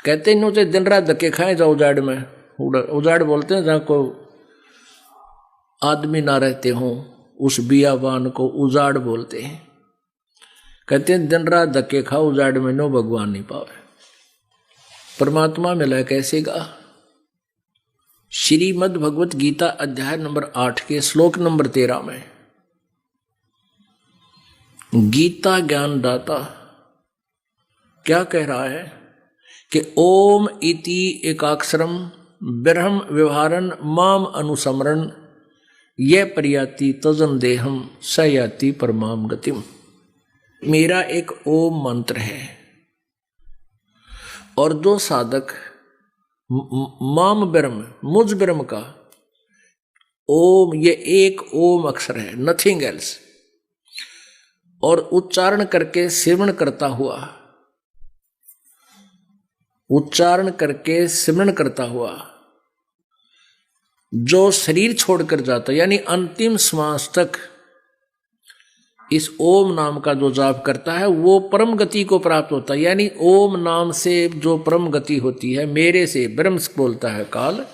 कहते इन से दिन रात धक्के खाए जाओ उजाड़ में। उजाड़ बोलते हैं जहाँ को आदमी ना रहते हों, उस बियाबान को उजाड़ बोलते हैं। कहते हैं दिन रात धक्के खाओ उजाड़ में, नो भगवान नहीं पावे। परमात्मा मिला कैसे गा? श्रीमद् भगवत गीता अध्याय नंबर 8 के श्लोक नंबर 13 में गीता ज्ञान दाता क्या कह रहा है कि ओम इति एकाक्षरम ब्रह्म व्यवहारन माम अनुसमरण ये प्रयाति तजन देहम स याति परमाम गतिम। मेरा एक ओम मंत्र है और जो साधक माम ब्रह्म मुझ ब्रह्म का ओम, ये एक ओम अक्षर है, नथिंग एल्स, और उच्चारण करके सिमरण करता हुआ जो शरीर छोड़कर जाता यानी अंतिम श्वास तक इस ओम नाम का जो जाप करता है वो परम गति को प्राप्त होता है। यानी ओम नाम से जो परम गति होती है, मेरे से ब्रह्म बोलता है काल,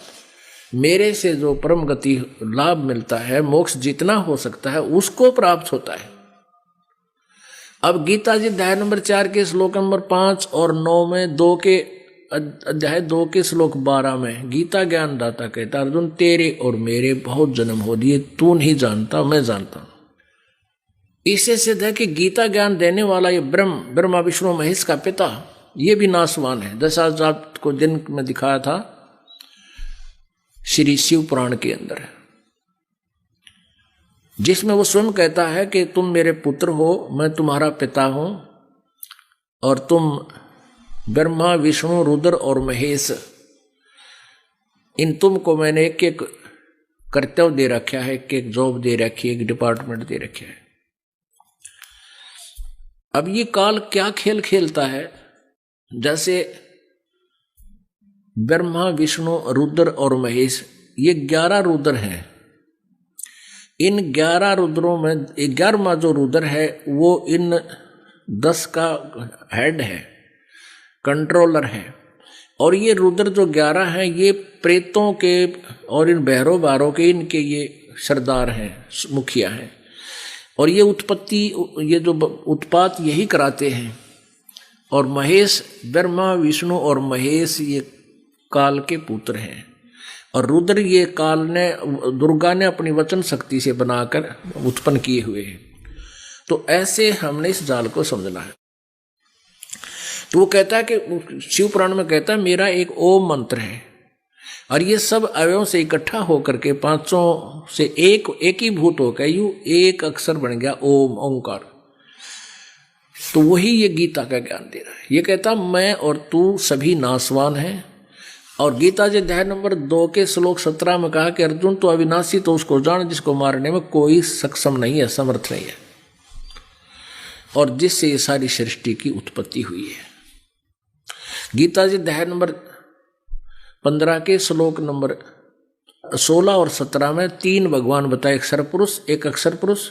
मेरे से जो परम गति लाभ मिलता है, मोक्ष जितना हो सकता है उसको प्राप्त होता है। अब गीता जी अध्याय नंबर 4 के श्लोक नंबर 5 और 9 में अध्याय 2 के श्लोक 12 में गीता ज्ञान दाता कहता अर्जुन तेरे और मेरे बहुत जन्म हो दिए, तू नहीं जानता मैं जानता हूं। इससे सिद्ध है कि गीता ज्ञान देने वाला ये ब्रह्मा विष्णु महेश का पिता ये भी नासवान है। जैसा आपको दिन में दिखाया था श्री शिव पुराण के अंदर, जिसमें वो स्वयं कहता है कि तुम मेरे पुत्र हो, मैं तुम्हारा पिता हूं और तुम ब्रह्मा विष्णु रुद्र और महेश, इन तुमको मैंने एक एक कर्तव्य दे रखा है, एक जॉब दे रखी है, एक डिपार्टमेंट दे रखा है। अब ये काल क्या खेल खेलता है, जैसे ब्रह्मा विष्णु रुद्र और महेश ये 11 रुद्र हैं। इन 11 रुद्रों में 11वां जो रुद्र है वो इन 10 का हेड है, कंट्रोलर है। और ये रुद्र जो 11 हैं ये प्रेतों के और इन बहरों बारों के इनके ये सरदार हैं, मुखिया हैं। और ये ये जो उत्पात यही कराते हैं। और महेश, ब्रह्मा विष्णु और महेश ये काल के पुत्र हैं। और रुद्र ये दुर्गा ने अपनी वचन शक्ति से बनाकर उत्पन्न किए हुए हैं। तो ऐसे हमने इस जाल को समझना है। तो वो कहता है कि शिव पुराण में कहता है मेरा एक ओम मंत्र है और ये सब अवयवों से इकट्ठा होकर के पांचों से एक ही भूत होकर यूं एक अक्षर बन गया ओम, ओंकार। तो वही ये गीता का ज्ञान दे रहा है। ये कहता मैं और तू सभी नासवान हैं। और गीता जी अध्याय नंबर 2 के श्लोक 17 में कहा कि अर्जुन तो अविनाशी तो उसको जान जिसको मारने में कोई सक्षम नहीं है, समर्थ नहीं है, और जिससे ये सारी सृष्टि की उत्पत्ति हुई है। गीता जी अध्याय नंबर 15 के श्लोक नंबर 16 और 17 में 3 भगवान बताए, एक सरपुरुष एक अक्षर पुरुष।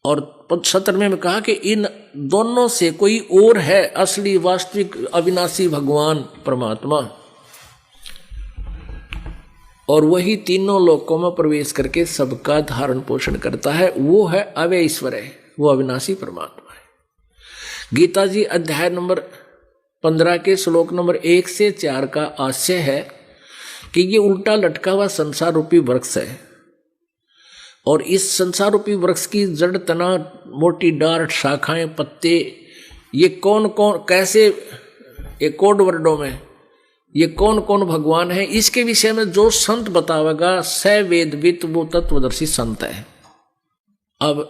और 17वें में कहा कि इन दोनों से कोई और है असली वास्तविक अविनाशी भगवान परमात्मा, और वही तीनों लोकों में प्रवेश करके सबका धारण पोषण करता है। वो है अव्यय ईश्वर है, वो अविनाशी परमात्मा है। गीता जी अध्याय नंबर 15 के श्लोक नंबर 1 से 4 का आशय है कि ये उल्टा लटका हुआ संसार रूपी वृक्ष है। और इस संसार रूपी वृक्ष की जड़, तना, मोटी डार्ट, शाखाएं, पत्ते, ये कौन कौन कैसे, एक कोड वर्डों में ये कौन कौन भगवान है, इसके विषय में जो संत बतावेगा स वेदवित वो तत्वदर्शी संत है। अब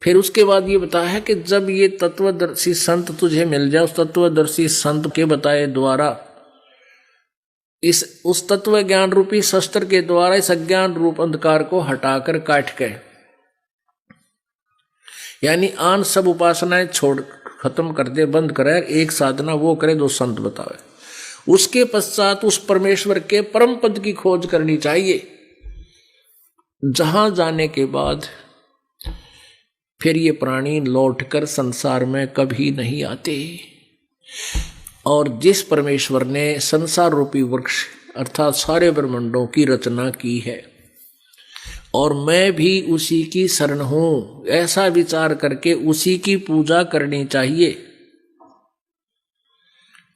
फिर उसके बाद ये बताया है कि जब ये तत्वदर्शी संत तुझे मिल जाए, उस तत्वदर्शी संत के बताए द्वारा उस तत्व ज्ञान रूपी शस्त्र के द्वारा इस अज्ञान रूप अंधकार को हटाकर काट के, यानी आन सब उपासनाएं छोड़ खत्म कर दे, बंद करे, एक साधना वो करे जो संत बतावे। उसके पश्चात उस परमेश्वर के परम पद की खोज करनी चाहिए, जहां जाने के बाद फिर ये प्राणी लौटकर संसार में कभी नहीं आते। और जिस परमेश्वर ने संसार रूपी वृक्ष अर्थात सारे ब्रह्मांडों की रचना की है और मैं भी उसी की शरण हूं, ऐसा विचार करके उसी की पूजा करनी चाहिए।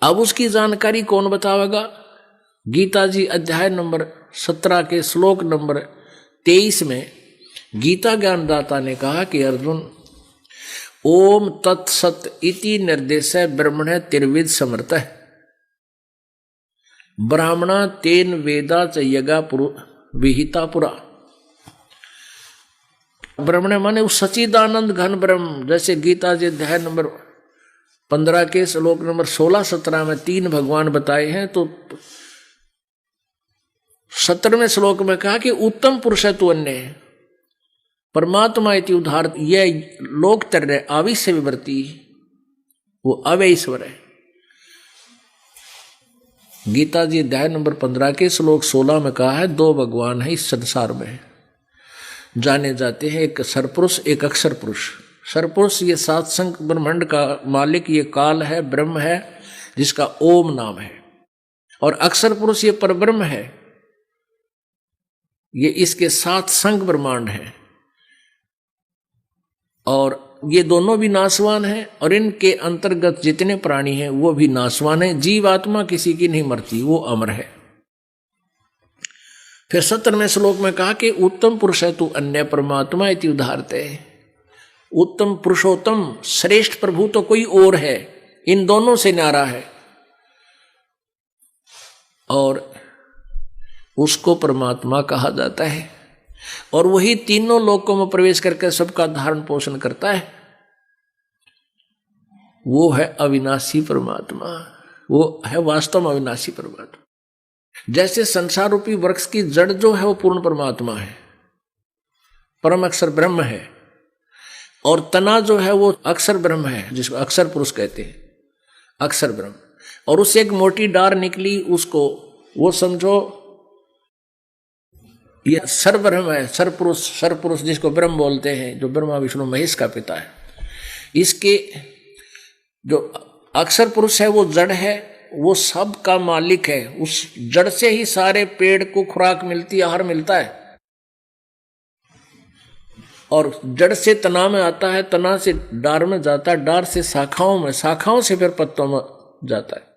अब उसकी जानकारी कौन बतावेगा? गीता जी अध्याय नंबर 17 के श्लोक नंबर 23 में गीता ज्ञानदाता ने कहा कि अर्जुन, ओम तत्सत इति निर्देश ब्रह्मण तिर्विद समर्थ ब्राह्मणा तेन वेदा च यगा विहिता पुरा। ब्रह्मण माने उस सच्चिदानंद घन ब्रह्म, जैसे गीता जी अध्याय नंबर 15 के श्लोक नंबर 16-17 में 3 भगवान बताए हैं, तो 17वें श्लोक में कहा कि उत्तम पुरुष है तू अन्य परमात्मा इति उदाहर, यह लोक तरह आविश्य विवर्ती, वो अवैश्वर है। गीता जी अध्याय नंबर 15 के श्लोक 16 में कहा है 2 भगवान है इस संसार में जाने जाते हैं, एक सरपुरुष एक अक्षर पुरुष। सरपुरुष ये सात संख ब्रह्मांड का मालिक, ये काल है, ब्रह्म है जिसका ओम नाम है, और अक्षर पुरुष ये परब्रह्म है, ये इसके 7 संख ब्रह्मांड है, और ये दोनों भी नाशवान हैं, और इनके अंतर्गत जितने प्राणी हैं वो भी नाशवान हैं। जीव आत्मा किसी की नहीं मरती, वो अमर है। फिर 17वें श्लोक में कहा कि उत्तम पुरुष है तू अन्य परमात्मा इति उदाहरते, उत्तम पुरुषोत्तम श्रेष्ठ प्रभु तो कोई और है, इन दोनों से न्यारा है, और उसको परमात्मा कहा जाता है, और वही तीनों लोकों में प्रवेश करके सबका धारण पोषण करता है। वो है अविनाशी परमात्मा, वो है वास्तव में अविनाशी परमात्मा। जैसे संसार रूपी वृक्ष की जड़ जो है वो पूर्ण परमात्मा है, परम अक्षर ब्रह्म है, और तना जो है वो अक्षर ब्रह्म है, जिसको अक्षर पुरुष कहते हैं, अक्षर ब्रह्म। और उससे एक मोटी डार निकली, उसको वो समझो ये सर्वब्रह्म है, सर्वपुरुष जिसको ब्रह्म बोलते हैं, जो ब्रह्मा विष्णु महेश का पिता है। इसके जो अक्षर पुरुष है वो जड़ है, वो सब का मालिक है, उस जड़ से ही सारे पेड़ को खुराक मिलती है, आहार मिलता है, और जड़ से तना में आता है, तना से डार में जाता है, डार से शाखाओं में, शाखाओं से फिर पत्तों में जाता है।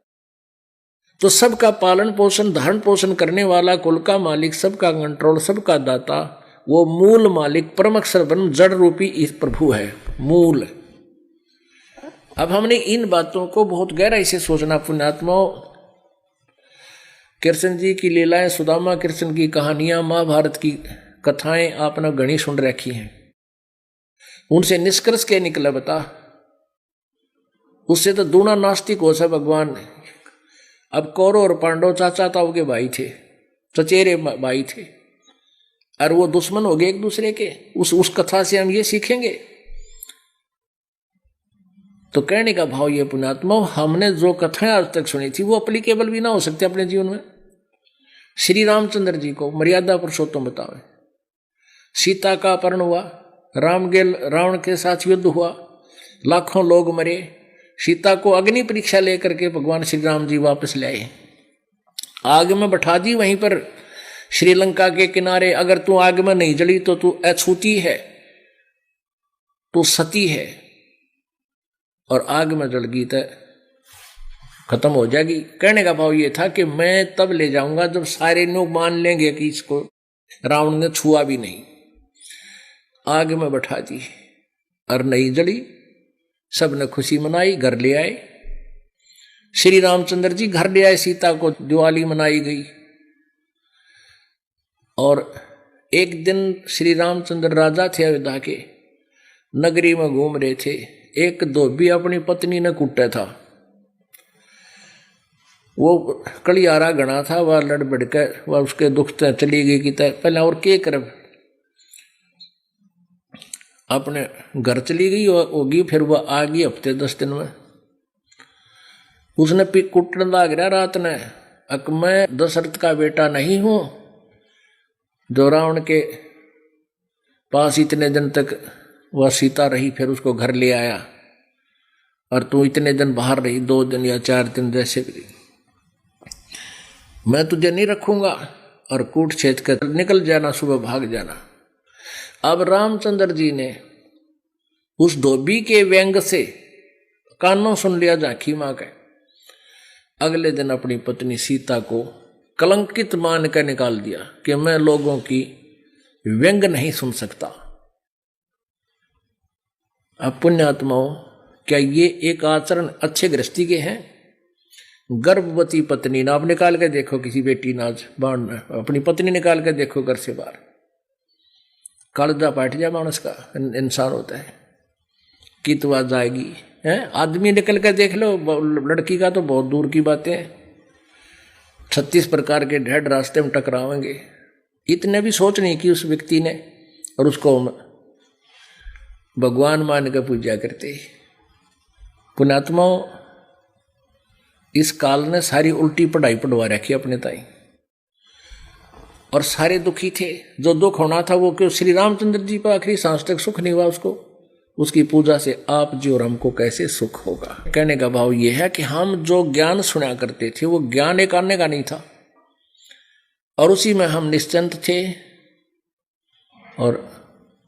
तो सबका पालन पोषण धारण पोषण करने वाला, कुल का मालिक, सबका कंट्रोल, सबका दाता, वो मूल मालिक परम अक्षर ब्रह्म जड़ रूपी इस प्रभु है, मूल। अब हमने इन बातों को बहुत गहराई से सोचना। पुण्यात्माओं, कृष्ण जी की लीलाएं, सुदामा कृष्ण की कहानियां, महाभारत की कथाएं आपने घनी सुन रखी हैं, उनसे निष्कर्ष क्या निकला बता? उससे तो दूना नास्तिक हो सा भगवान। अब कौरव और पांडव चाचा ताऊ के भाई थे, चचेरे भाई थे, और वो दुश्मन हो गए एक दूसरे के। उस कथा से हम ये सीखेंगे। तो कहने का भाव ये पुण्यात्मा, हमने जो कथाएं आज तक सुनी थी वो अप्लीकेबल भी ना हो सकते अपने जीवन में। श्री रामचंद्र जी को मर्यादा पुरुषोत्तम बतावे, सीता का अपहरण हुआ, रावण के साथ युद्ध हुआ, लाखों लोग मरे, सीता को अग्नि परीक्षा लेकर के भगवान श्री राम जी वापस ले आए, आग में बैठा दी वहीं पर श्रीलंका के किनारे। अगर तू आग में नहीं जली तो तू अछूती है, तू सती है, और आग में जल गई तो खत्म हो जाएगी। कहने का भाव ये था कि मैं तब ले जाऊंगा जब सारे लोग मान लेंगे कि इसको रावण ने छुआ भी नहीं। आग में बैठा दी और नहीं जली, सबने खुशी मनाई, घर ले आए। श्री रामचंद्र जी घर ले आए, सीता को दिवाली मनाई गई। और एक दिन श्री रामचंद्र राजा थे अयोध्या के, नगरी में घूम रहे थे, एक धोबी अपनी पत्नी ने कूटा था। वो कलियारा गणा था, वह लड़ बढ़कर वह उसके दुख से चली गई कि पहले और के कर अपने घर चली गई होगी, फिर वह आ गई हफ्ते 10 दिन में। उसने कुटन लाग रहा रात ने, अक मैं दशरथ का बेटा नहीं हूं जो रावण के पास इतने दिन तक वह सीता रही, फिर उसको घर ले आया। और तू इतने दिन बाहर रही, 2 दिन या 4 दिन जैसे भी, मैं तुझे नहीं रखूंगा और कूट छेद कर निकल जाना, सुबह भाग जाना। अब रामचंद्र जी ने उस धोबी के व्यंग से कानों सुन लिया झांकी मां के। अगले दिन अपनी पत्नी सीता को कलंकित मान कर निकाल दिया कि मैं लोगों की व्यंग नहीं सुन सकता। अब पुण्यात्माओं, क्या ये एक आचरण अच्छे गृहस्थी के हैं? गर्भवती पत्नी ना, आप निकाल के देखो किसी बेटी नाज बाण, अपनी पत्नी निकाल के देखो घर से बाहर, कालजा पाट जाए मानस का, इंसान होता है कि तो आ जाएगी है। आदमी निकल कर देख लो, लड़की का तो बहुत दूर की बातें हैं। 36 प्रकार के ढेड रास्ते में टकरावेंगे, इतने भी सोच नहीं कि उस व्यक्ति ने, और उसको भगवान मान कर पूजा करते। पुण्यात्माओं, इस काल ने सारी उल्टी पढ़ाई पढ़वा रखी अपने ताई, और सारे दुखी थे। जो दुख होना था वो क्यों, श्री रामचंद्र जी पर आखिरी सांस तक सुख नहीं हुआ उसको, उसकी पूजा से आप जी और हमको कैसे सुख होगा। कहने का भाव ये है कि हम जो ज्ञान सुना करते थे वो ज्ञान एक आने का नहीं था, और उसी में हम निश्चिंत थे, और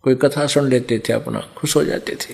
कोई कथा सुन लेते थे, अपना खुश हो जाते थे।